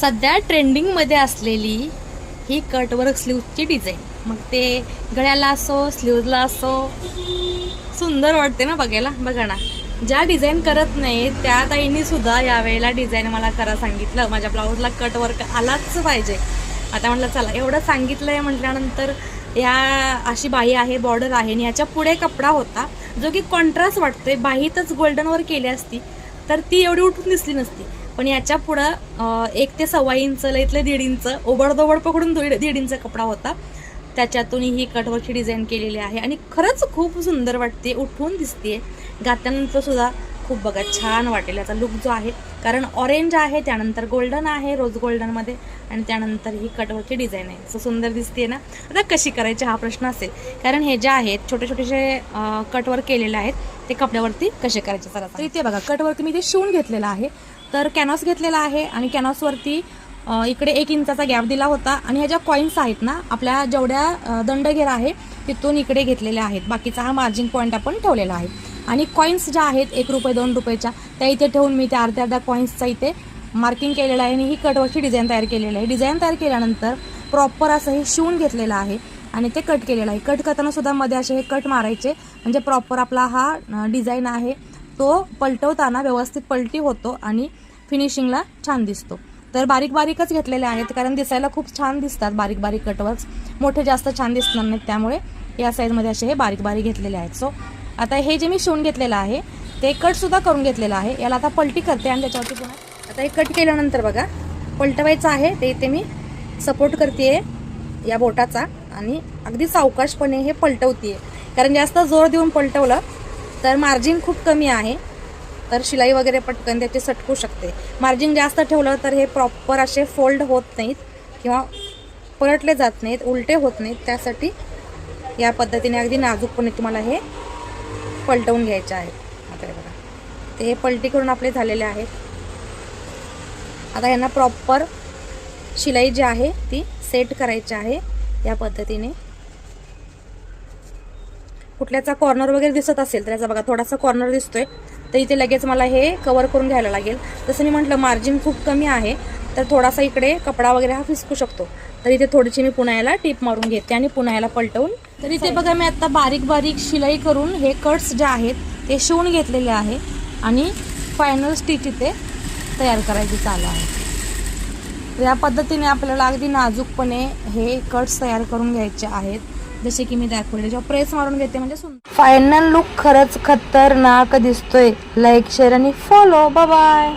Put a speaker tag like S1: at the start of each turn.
S1: सध्या ट्रेंडिंगमध्ये असलेली ही कटवर्क स्लीव्हची डिझाईन, मग ते गळ्याला असो स्लीव्हला असो, सुंदर वाटते ना बघायला. बघा ना, ज्या डिझाईन करत नाही त्या ताईंनी सुद्धा यावेळेला डिझाईन मला करा सांगितलं. माझ्या ब्लाऊजला कटवर्क आलाच पाहिजे. आता म्हटलं चला, एवढं सांगितलंय म्हटल्यानंतर या अशी बाही आहे, बॉर्डर आहे आणि याच्या पुढे कपडा होता जो की कॉन्ट्रास्ट वाटतोय. बाहीतच गोल्डनवर केली असती तर ती एवढी उठून दिसली नसती, पण याच्या पुढं 1 ते 1.25 इंच, इथले 1.5 इंच, ओबडधोबड पकडून 1.5 इंच कपडा होता. त्याच्यातून ही कटवर्कची डिझाईन केलेली आहे आणि खरंच खूप सुंदर वाटते, उठून दिसते. घातल्यानंतर सुद्धा खूप बघा छान वाटेल याचा लुक जो आहे, कारण ऑरेंज आहे, त्यानंतर गोल्डन आहे रोज गोल्डनमध्ये, आणि त्यानंतर ही कटवर्कची डिझाईन आहे. सो सुंदर दिसते ना. आता कशी करायची हा प्रश्न असेल, कारण हे जे आहेत छोटे छोटेसे कटवर्क केलेले आहेत ते कपड्यावरती कसे करायचे सर. तर इथे बघा कटवर्क मी ते शिवून घेतलेलं आहे. तर कॅनव्हास घेतलेला आहे आणि कॅनव्हासवरती इकडे 1 इंचाचा गॅप दिला होता आणि ह्या ज्या कॉईन्स आहेत ना, आपल्या जेवढ्या दंडघेर आहे तिथून इकडे घेतलेल्या आहेत. बाकीचा हा मार्जिन पॉईंट आपण ठेवलेला आहे. आणि कॉईन्स ज्या आहेत 1 रुपये 2 रुपयाच्या त्या इथे ठेवून मी त्या अर्ध्या कॉईन्सचा इथे मार्किंग केलेलं आहे आणि ही कटवर्कची डिझाईन तयार केलेली आहे. डिझाईन तयार केल्यानंतर प्रॉपर असं हे शिवून घेतलेलं आहे आणि ते कट केलेलं आहे. कट करताना सुद्धा मध्ये असे हे कट मारायचे, म्हणजे प्रॉपर आपला हा डिझाईन आहे तो पलटवताना व्यवस्थित पलटी होतो आणि फिनिशिंगला छान दिसतो. तर बारीक बारीकच घेतलेले आहेत, कारण दिसायला खूप छान दिसतात बारीक बारीक कटवर्क्स. मोठे जास्त छान दिसणार नाहीत, त्यामुळे या साईजमध्ये असे हे बारीक बारीक घेतलेले आहेत. सो आता हे जे मी शिवून घेतलेलं आहे ते कटसुद्धा करून घेतलेलं आहे. याला आता पलटी करते आणि त्याच्यावरती पुन्हा आता हे कट केल्यानंतर बघा पलटवायचं आहे. ते इथे मी सपोर्ट करते या बोटाचा आणि अगदी सावकाशपणे हे पलटवते, कारण जास्त जोर देऊन पलटवलं तर मार्जिन खूप कमी आहे, तर शिलाई वगैरे पटकन त्याची सटकू शकते. मार्जिन जास्त ठेवलं तर हे प्रॉपर असे फोल्ड होत नाहीत किंवा पलटले जात नाहीत, उलटे होत नाहीत. त्यासाठी या पद्धतीने अगदी नाजूकपणे तुम्हाला हे पलटवून घ्यायचे आहेत. आता बघा ते हे पलटी करून आपले झालेले आहेत. आता यांना प्रॉपर शिलाई जी आहे ती सेट करायची आहे. या पद्धतीने कुठल्याचा कॉर्नर वगैरे दिसत असेल तर याचा बघा थोडासा कॉर्नर दिसतोय, तर इथे लगेच मला हे कवर करून घ्यायला लागेल. जसं मी म्हटलं मार्जिन खूप कमी आहे, तर थोडासा इकडे कपडा वगैरे हा फिसकू शकतो. तर इथे थोडीशी मी पुन्हा याला टीप मारून घेते आणि पुन्हा याला पलटवून. तर इथे बघा मी आता बारीक बारीक शिलाई करून हे कट्स जे आहेत ते शिवून घेतलेले आहे आणि फायनल स्टिच इथे तयार करायची चालू आहे. तर या पद्धतीने आपल्याला अगदी नाजूकपणे हे कट्स तयार करून घ्यायचे आहेत, जसे की मी दाखवले. जेव्हा प्रेस मारून घेते म्हणजे फायनल लुक खरंच खतरनाक दिसतोय. लाईक, शेअर आणि फॉलो. Bye bye.